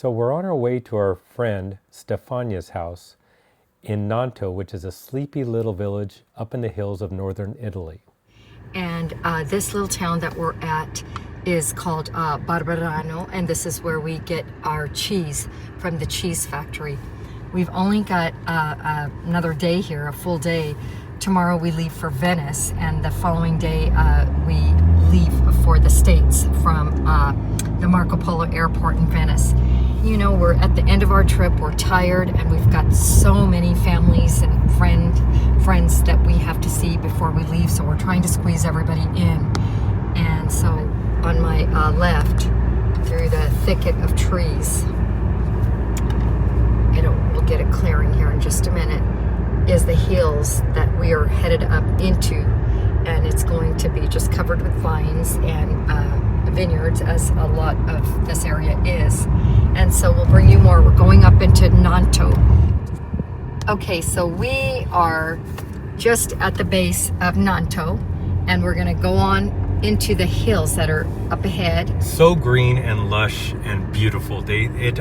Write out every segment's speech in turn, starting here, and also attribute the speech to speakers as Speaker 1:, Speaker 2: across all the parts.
Speaker 1: So we're on our way to our friend Stefania's house in Nanto, which is a sleepy little village up in the hills of northern Italy.
Speaker 2: And this little town that we're at is called Barberano, and this is where we get our cheese from the cheese factory. We've only got another day here, a full day. Tomorrow we leave for Venice, and the following day we leave for the States from the Marco Polo airport in Venice. You know, we're at the end of our trip, we're tired, and we've got so many families and friends that we have to see before we leave, so we're trying to squeeze everybody in. And so on my left, through the thicket of trees, we'll get it clearing here in just a minute, is the hills that we are headed up into, and it's going to be just covered with vines and vineyards, as a lot of this area is. And so we'll bring you more. We're going up into Nanto. Okay, so we are just at the base of Nanto, and we're going to go on into the hills that are up ahead.
Speaker 1: So green and lush and beautiful.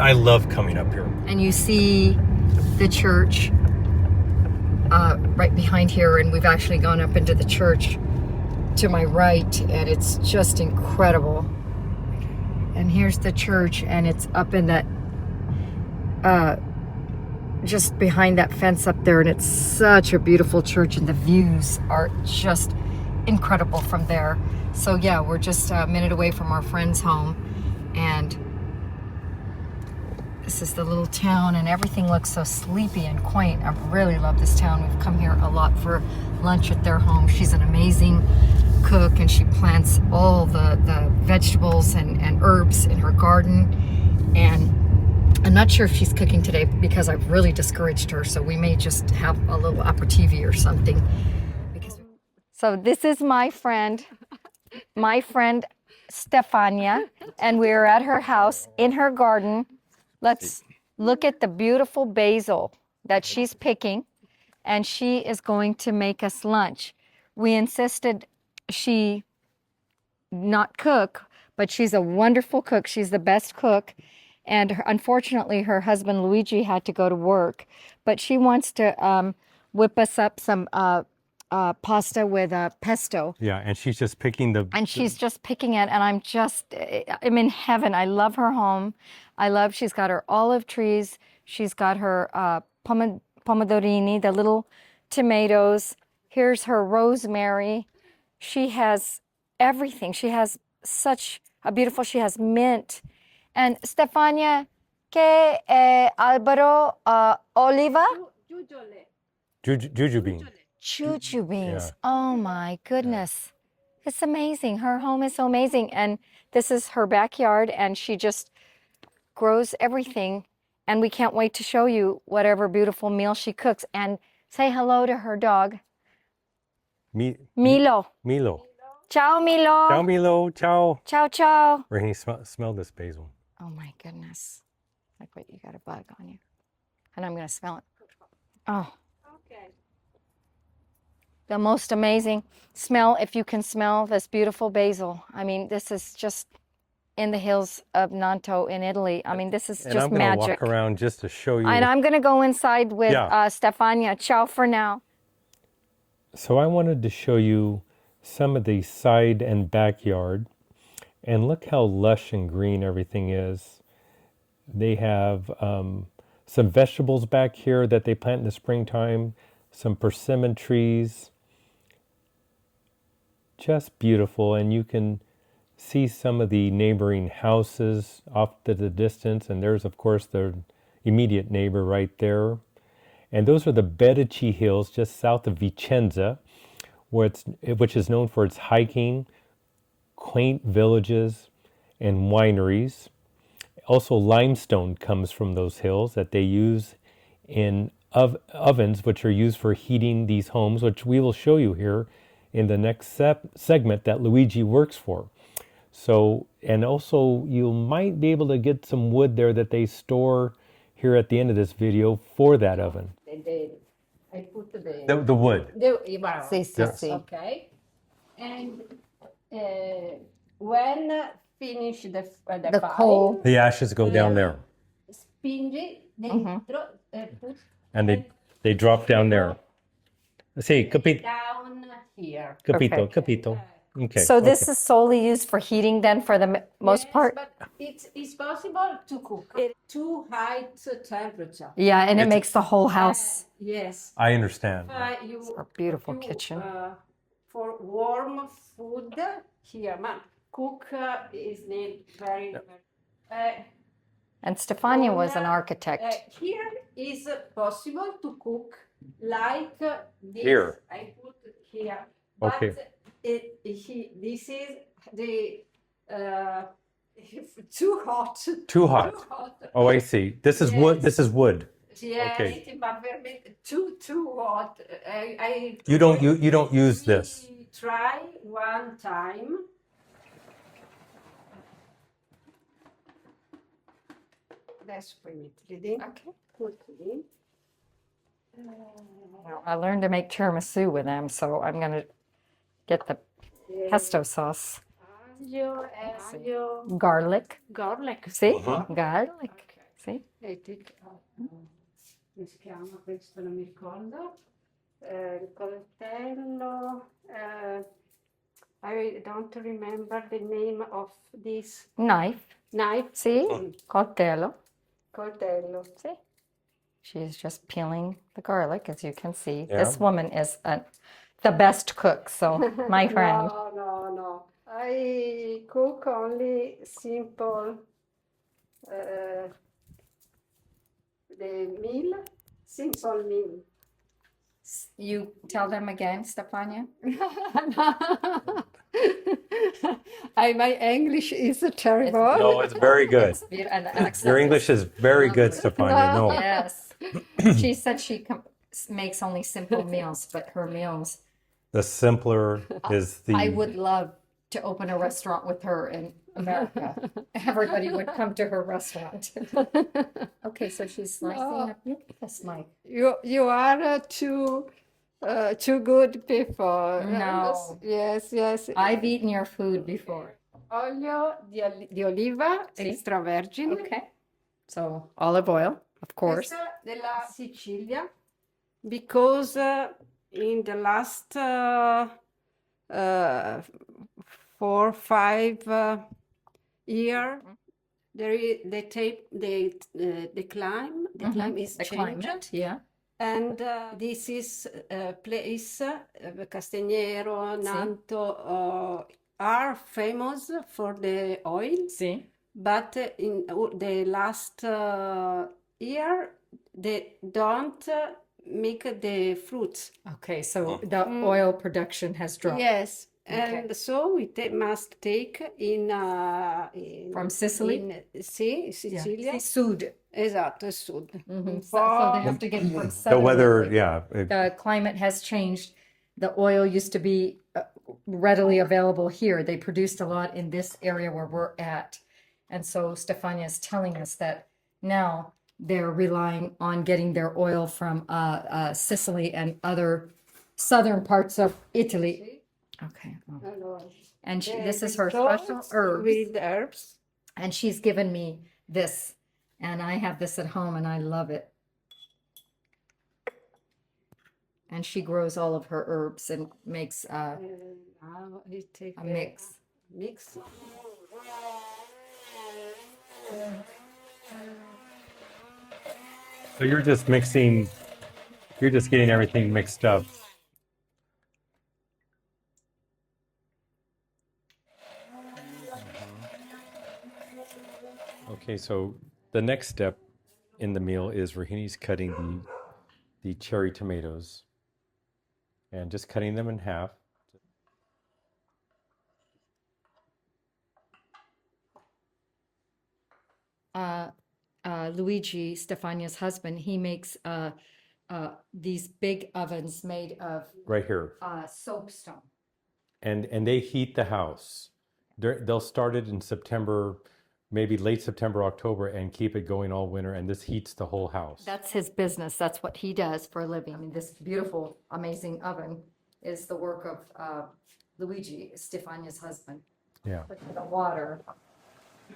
Speaker 1: I love coming up here.
Speaker 2: And you see the church right behind here, and we've actually gone up into the church to my right, and it's just incredible. And here's the church, and it's up in that just behind that fence up there, and it's such a beautiful church, and the views are just incredible from there. So yeah, we're just a minute away from our friend's home, and this is the little town, and everything looks so sleepy and quaint. I really love this town. We've come here a lot for lunch at their home. She's an amazing cook, and she plants all the vegetables and herbs in her garden. And I'm not sure if she's cooking today because I've really discouraged her, so we may just have a little aperitivo or something. So this is my friend Stefania, and we're at her house in her garden. Let's look at the beautiful basil that she's picking, and she is going to make us lunch. We insisted she not cook, but she's a wonderful cook. She's the best cook, and unfortunately her husband Luigi had to go to work, but she wants to whip us up some pasta with pesto.
Speaker 1: Yeah, and she's just picking
Speaker 2: she's just picking it, and I'm in heaven. I love her home. She's got her olive trees. She's got her pomodorini, the little tomatoes. Here's her rosemary. She has everything. She has such a beautiful, she has mint. And Stefania, que albero oliva?
Speaker 1: Jujubine.
Speaker 2: Juju beans.
Speaker 1: Yeah.
Speaker 2: Oh my goodness. It's amazing. Her home is so amazing. And this is her backyard, and she just grows everything. And we can't wait to show you whatever beautiful meal she cooks. And say hello to her dog. Milo.
Speaker 1: Milo.
Speaker 2: Ciao, Milo.
Speaker 1: Ciao, Milo. Ciao.
Speaker 2: Ciao, ciao.
Speaker 1: Rainy, smell this basil.
Speaker 2: Oh my goodness. Like, wait, you got a bug on you. And I'm going to smell it. Oh.
Speaker 3: Okay.
Speaker 2: The most amazing smell, if you can smell this beautiful basil. I mean, this is just in the hills of Nanto in Italy. I mean, this is just magic.
Speaker 1: And I'm going to walk around just to show you.
Speaker 2: And I'm going to go inside with Stefania. Ciao for now.
Speaker 1: So I wanted to show you some of the side and backyard. And look how lush and green everything is. They have some vegetables back here that they plant in the springtime, some persimmon trees. Just beautiful, and you can see some of the neighboring houses off to the distance, and there's of course the immediate neighbor right there. And those are the Bedici Hills just south of Vicenza, which is known for its hiking, quaint villages, and wineries. Also limestone comes from those hills that they use in ovens, which are used for heating these homes, which we will show you here in the next segment that Luigi works for. So, and also you might be able to get some wood there that they store here at the end of this video for that oven.
Speaker 3: I put
Speaker 1: The wood.
Speaker 2: Sì.
Speaker 3: Okay. And when finish the
Speaker 2: The
Speaker 3: fire,
Speaker 2: coal.
Speaker 1: The ashes go down there.
Speaker 3: spingi dentro, put
Speaker 1: And they drop down there. Sì, capito,
Speaker 3: down here.
Speaker 1: capito,
Speaker 2: Okay.
Speaker 1: capito. Okay.
Speaker 2: So this
Speaker 1: okay.
Speaker 2: is solely used for heating then for the most
Speaker 3: Yes,
Speaker 2: part?
Speaker 3: but it's possible to cook at too high temperature.
Speaker 2: Yeah, and it
Speaker 1: It's-
Speaker 2: makes the whole house
Speaker 3: Yes.
Speaker 1: I understand.
Speaker 3: You,
Speaker 2: a beautiful kitchen.
Speaker 3: For warm food here, man, cook is need very.
Speaker 2: And Stefania was an architect.
Speaker 3: Here is possible to cook like this.
Speaker 1: Here.
Speaker 3: I put here, but
Speaker 1: Okay.
Speaker 3: this is the too hot.
Speaker 1: Too hot.
Speaker 3: Too hot.
Speaker 1: Oh, I see. This is wood.
Speaker 3: Yes.
Speaker 1: This is wood.
Speaker 3: Yes,
Speaker 1: Okay.
Speaker 3: but veramente too hot.
Speaker 1: You don't use this.
Speaker 3: We try one time. Adesso poi metti dentro.
Speaker 2: Okay.
Speaker 3: Put in.
Speaker 2: I learned to make tiramisu with them, so I'm going to get the pesto sauce.
Speaker 3: Aglio,
Speaker 2: Garlic.
Speaker 3: garlic.
Speaker 2: See? Garlic. See?
Speaker 3: Come si chiama questo? Non mi ricordo. Il coltello. I don't remember the name of this
Speaker 2: Knife.
Speaker 3: knife.
Speaker 2: See? Coltello.
Speaker 3: Coltello.
Speaker 2: See? She's just peeling the garlic, as you can see.
Speaker 1: Yeah.
Speaker 2: This woman is the best cook, so my friend.
Speaker 3: No. I cook only simple the meal, simple meal.
Speaker 2: You tell them again, Stefania?
Speaker 3: My English is terrible.
Speaker 1: No, it's very good.
Speaker 2: And the accent
Speaker 1: Your
Speaker 2: is
Speaker 1: English is very good, Stefania. No.
Speaker 2: Yes. She said she makes only simple meals, but her meals.
Speaker 1: The simpler is the.
Speaker 2: I would love to open a restaurant with her in America. Everybody would come to her restaurant. Okay, so she's slicing up. Look at this, Mike.
Speaker 3: You are too good people.
Speaker 2: No.
Speaker 3: Yes.
Speaker 2: I've eaten your food before.
Speaker 3: Olio di oliva extravergine.
Speaker 2: Okay. So olive oil, of course.
Speaker 3: Questa della Sicilia, because in the last 4-5 year, the climate is
Speaker 2: The
Speaker 3: changed.
Speaker 2: climate, yeah.
Speaker 3: And this is a place, Castagnero, Nanto, are famous for the oil.
Speaker 2: See?
Speaker 3: But in the last year, they don't make the fruits.
Speaker 2: Okay, so the oil production has dropped.
Speaker 3: Yes, and so we must take in
Speaker 2: From Sicily?
Speaker 3: in Sicilia.
Speaker 2: Sud.
Speaker 3: Esatto, sud.
Speaker 2: So they have to get from
Speaker 1: The
Speaker 2: southern
Speaker 1: weather,
Speaker 2: Italy.
Speaker 1: yeah.
Speaker 2: The climate has changed. The oil used to be readily available here. They produced a lot in this area where we're at. And so Stefania is telling us that now they're relying on getting their oil from Sicily and other southern parts of Italy. Okay.
Speaker 3: Allora,
Speaker 2: And this is her
Speaker 3: sauce
Speaker 2: special herbs.
Speaker 3: with herbs.
Speaker 2: And she's given me this. And I have this at home and I love it. And she grows all of her herbs and makes
Speaker 3: Now we take
Speaker 2: a mix.
Speaker 3: mix.
Speaker 1: So you're just getting everything mixed up. Okay, so the next step in the meal is Rahini's cutting the cherry tomatoes and just cutting them in half.
Speaker 2: Luigi, Stefania's husband, he makes these big ovens made of
Speaker 1: Right here.
Speaker 2: soapstone.
Speaker 1: And they heat the house. They'll start it in September, maybe late September, October, and keep it going all winter. And this heats the whole house.
Speaker 2: That's his business. That's what he does for a living. And this beautiful, amazing oven is the work of Luigi, Stefania's husband.
Speaker 1: Yeah.
Speaker 2: Put the water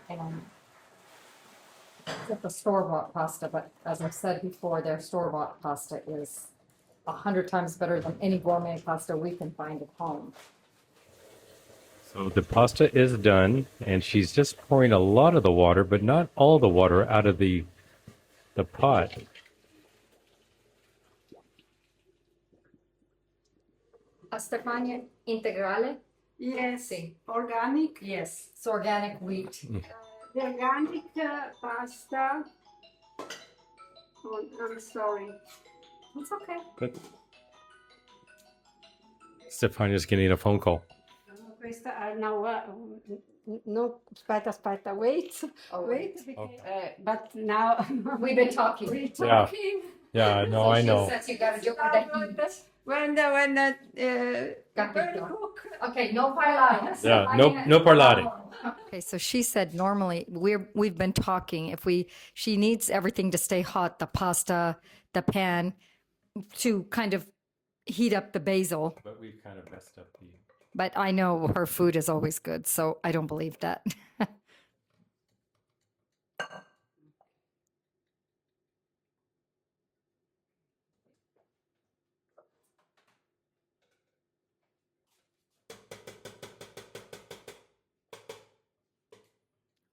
Speaker 2: and Except the store-bought pasta, but as I've said before, their store-bought pasta is 100 times better than any gourmet pasta we can find at home.
Speaker 1: So the pasta is done, and she's just pouring a lot of the water, but not all the water out of the pot.
Speaker 2: Stefania integrale?
Speaker 3: Yes,
Speaker 2: Sì.
Speaker 3: organic.
Speaker 2: Yes, it's organic wheat.
Speaker 3: The organic pasta. Oh, I'm sorry.
Speaker 2: It's okay.
Speaker 1: But Stefania's getting a phone call.
Speaker 3: Questa now. No, aspetta, wait.
Speaker 2: Oh,
Speaker 3: Wait.
Speaker 2: Okay.
Speaker 3: But now
Speaker 2: We've been talking.
Speaker 3: we're
Speaker 1: Yeah.
Speaker 3: talking.
Speaker 1: Yeah, no,
Speaker 2: So
Speaker 1: I
Speaker 2: she
Speaker 1: know.
Speaker 2: says you gotta do it with the heat.
Speaker 3: When
Speaker 2: Capito.
Speaker 3: cook.
Speaker 2: Okay, no parlare.
Speaker 1: Yeah, no parlare.
Speaker 2: Okay, so she said normally we've been talking if she needs everything to stay hot, the pasta, the pan, to kind of heat up the basil.
Speaker 1: But we've kind of messed up the...
Speaker 2: But I know her food is always good, so I don't believe that.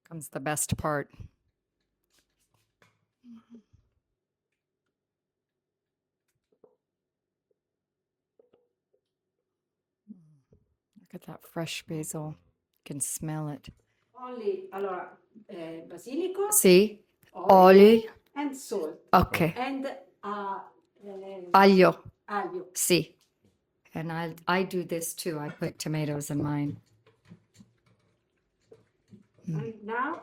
Speaker 2: Comes the best part. Look at that fresh basil. You can smell it.
Speaker 3: Only allora basilico,
Speaker 2: See?
Speaker 3: oil,
Speaker 2: Oli.
Speaker 3: and salt,
Speaker 2: Okay.
Speaker 3: and
Speaker 2: Aglio.
Speaker 3: aglio.
Speaker 2: See. And I do this too. I put tomatoes in mine.
Speaker 3: And now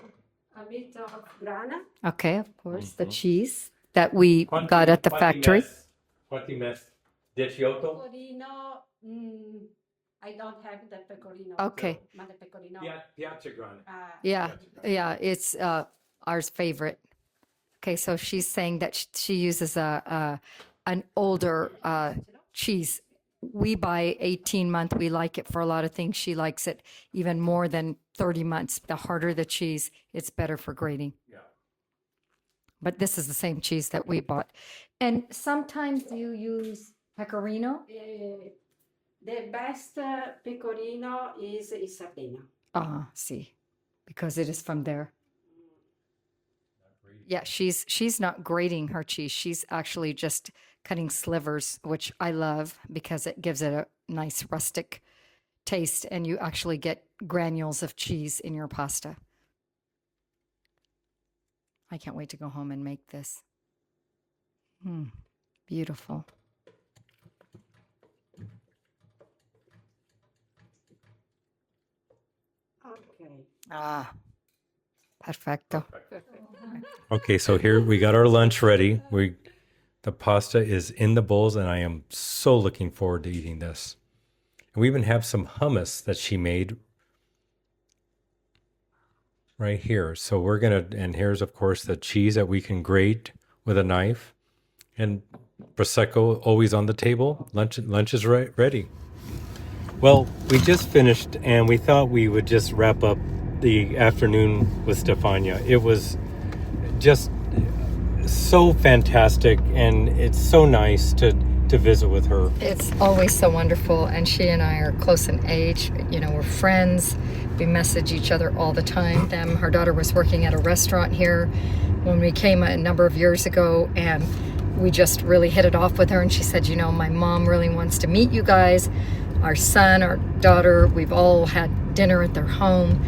Speaker 3: a bit of grana.
Speaker 2: Okay, of course. The cheese that we got at the factory.
Speaker 1: Quanti mes? 18?
Speaker 3: Pecorino. I don't have the pecorino.
Speaker 2: Okay.
Speaker 3: Ma the pecorino.
Speaker 1: Piacegrana.
Speaker 2: Yeah, it's ours favorite. Okay, so she's saying that she uses an older cheese. We buy 18-month. We like it for a lot of things. She likes it even more than 30 months. The harder the cheese, it's better for grating.
Speaker 1: Yeah.
Speaker 2: But this is the same cheese that we bought. And sometimes you use pecorino.
Speaker 3: The best pecorino is in Sardinia.
Speaker 2: See, because it is from there. Yeah, she's not grating her cheese. She's actually just cutting slivers, which I love because it gives it a nice rustic taste, and you actually get granules of cheese in your pasta. I can't wait to go home and make this. Beautiful.
Speaker 3: Okay.
Speaker 2: Perfecto.
Speaker 1: Okay, so here we got our lunch ready. The pasta is in the bowls, and I am so looking forward to eating this. And we even have some hummus that she made right here. So and here's of course the cheese that we can grate with a knife, and prosecco always on the table. Lunch is ready. Well, we just finished, and we thought we would just wrap up the afternoon with Stefania. It was just so fantastic, and it's so nice to visit with her.
Speaker 2: It's always so wonderful, and she and I are close in age. You know, we're friends. We message each other all the time. Her daughter was working at a restaurant here when we came a number of years ago, and we just really hit it off with her. And she said, you know, my mom really wants to meet you guys. Our son, our daughter, we've all had dinner at their home.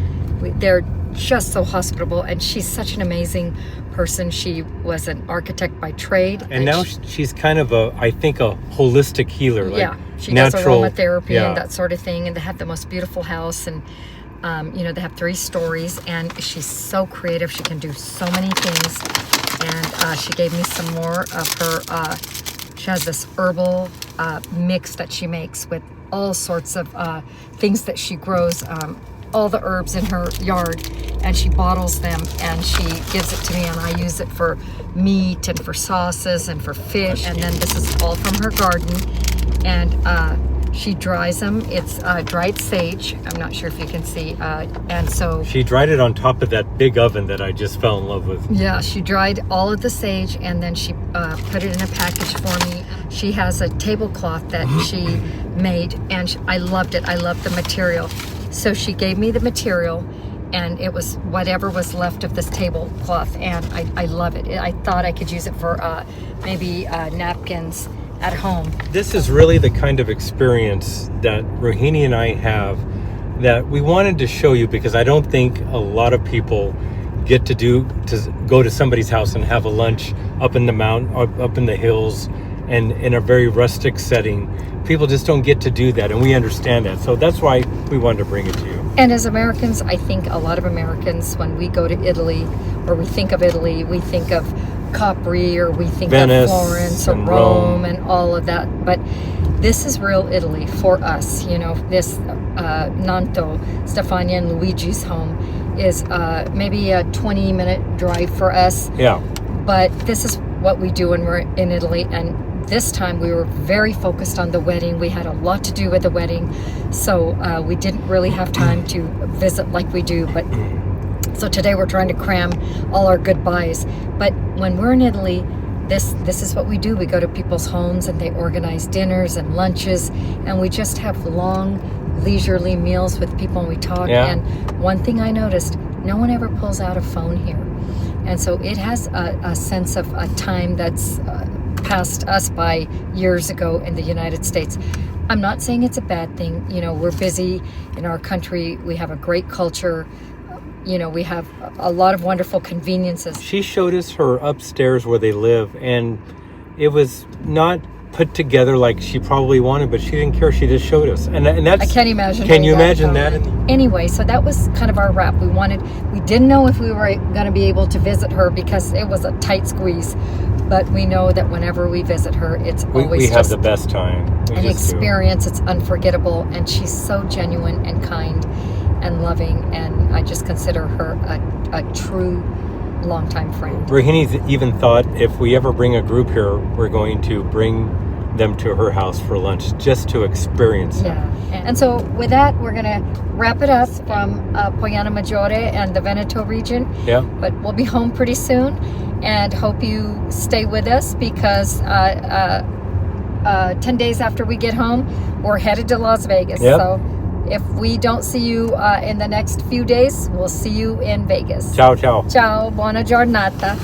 Speaker 2: They're just so hospitable, and she's such an amazing person. She was an architect by trade.
Speaker 1: And now she's kind of I think a holistic healer.
Speaker 2: Yeah, she does aromatherapy and that sort of thing, and they have the most beautiful house, and you know, they have 3 stories, and she's so creative. She can do so many things, and she gave me some more of her, she has this herbal mix that she makes with all sorts of things that she grows, all the herbs in her yard, and she bottles them and she gives it to me, and I use it for meat and for sauces and for fish. And then this is all from her garden, and She dries them. It's dried sage. I'm not sure if you can see. And so
Speaker 1: She dried it on top of that big oven that I just fell in love with.
Speaker 2: yeah, she dried all of the sage and then she put it in a package for me. She has a tablecloth that she made and I loved it. I loved the material. So she gave me the material and it was whatever was left of this tablecloth and I love it. I thought I could use it for maybe napkins at home.
Speaker 1: This is really the kind of experience that Rohini and I have that we wanted to show you because I don't think a lot of people get to go to somebody's house and have a lunch up in the mountain, up in the hills, and in a very rustic setting. People just don't get to do that, and we understand that. So that's why we wanted to bring it to you.
Speaker 2: And as Americans, I think a lot of Americans, when we go to Italy or we think of Italy, we think of Capri or we think
Speaker 1: Venice
Speaker 2: of Florence or
Speaker 1: and
Speaker 2: Rome and all of that. But this is real Italy for us. You know, this Nanto, Stefania and Luigi's home, is maybe a 20-minute drive for us.
Speaker 1: Yeah.
Speaker 2: But this is what we do when we're in Italy. And this time we were very focused on the wedding. We had a lot to do with the wedding. So we didn't really have time to visit like we do. But so today we're trying to cram all our goodbyes. But when we're in Italy, this is what we do. We go to people's homes and they organize dinners and lunches. And we just have long, leisurely meals with people and we talk.
Speaker 1: Yeah.
Speaker 2: And one thing I noticed, no one ever pulls out a phone here. And so it has a sense of a time that's passed us by years ago in the United States. I'm not saying it's a bad thing. You know, we're busy in our country. We have a great culture. You know, we have a lot of wonderful conveniences.
Speaker 1: She showed us her upstairs where they live, and it was not put together like she probably wanted, but she didn't care. She just showed us, and that's.
Speaker 2: I can't imagine.
Speaker 1: Can you imagine that?
Speaker 2: Anyway, so that was kind of our wrap. We didn't know if we were going to be able to visit her because it was a tight squeeze, but we know that whenever we visit her, it's always
Speaker 1: we have
Speaker 2: just
Speaker 1: the best time.
Speaker 2: an experience. It's unforgettable, and she's so genuine and kind and loving, and I just consider her a true longtime friend.
Speaker 1: Rohini's even thought if we ever bring a group here, we're going to bring them to her house for lunch just to experience it.
Speaker 2: Yeah. And so with that, we're going to wrap it up from Poiana Maggiore and the Veneto region.
Speaker 1: Yeah.
Speaker 2: But we'll be home pretty soon and hope you stay with us because 10 days after we get home, we're headed to Las Vegas.
Speaker 1: Yep.
Speaker 2: So if we don't see you in the next few days, we'll see you in Vegas.
Speaker 1: Ciao, ciao.
Speaker 2: Ciao, buona giornata.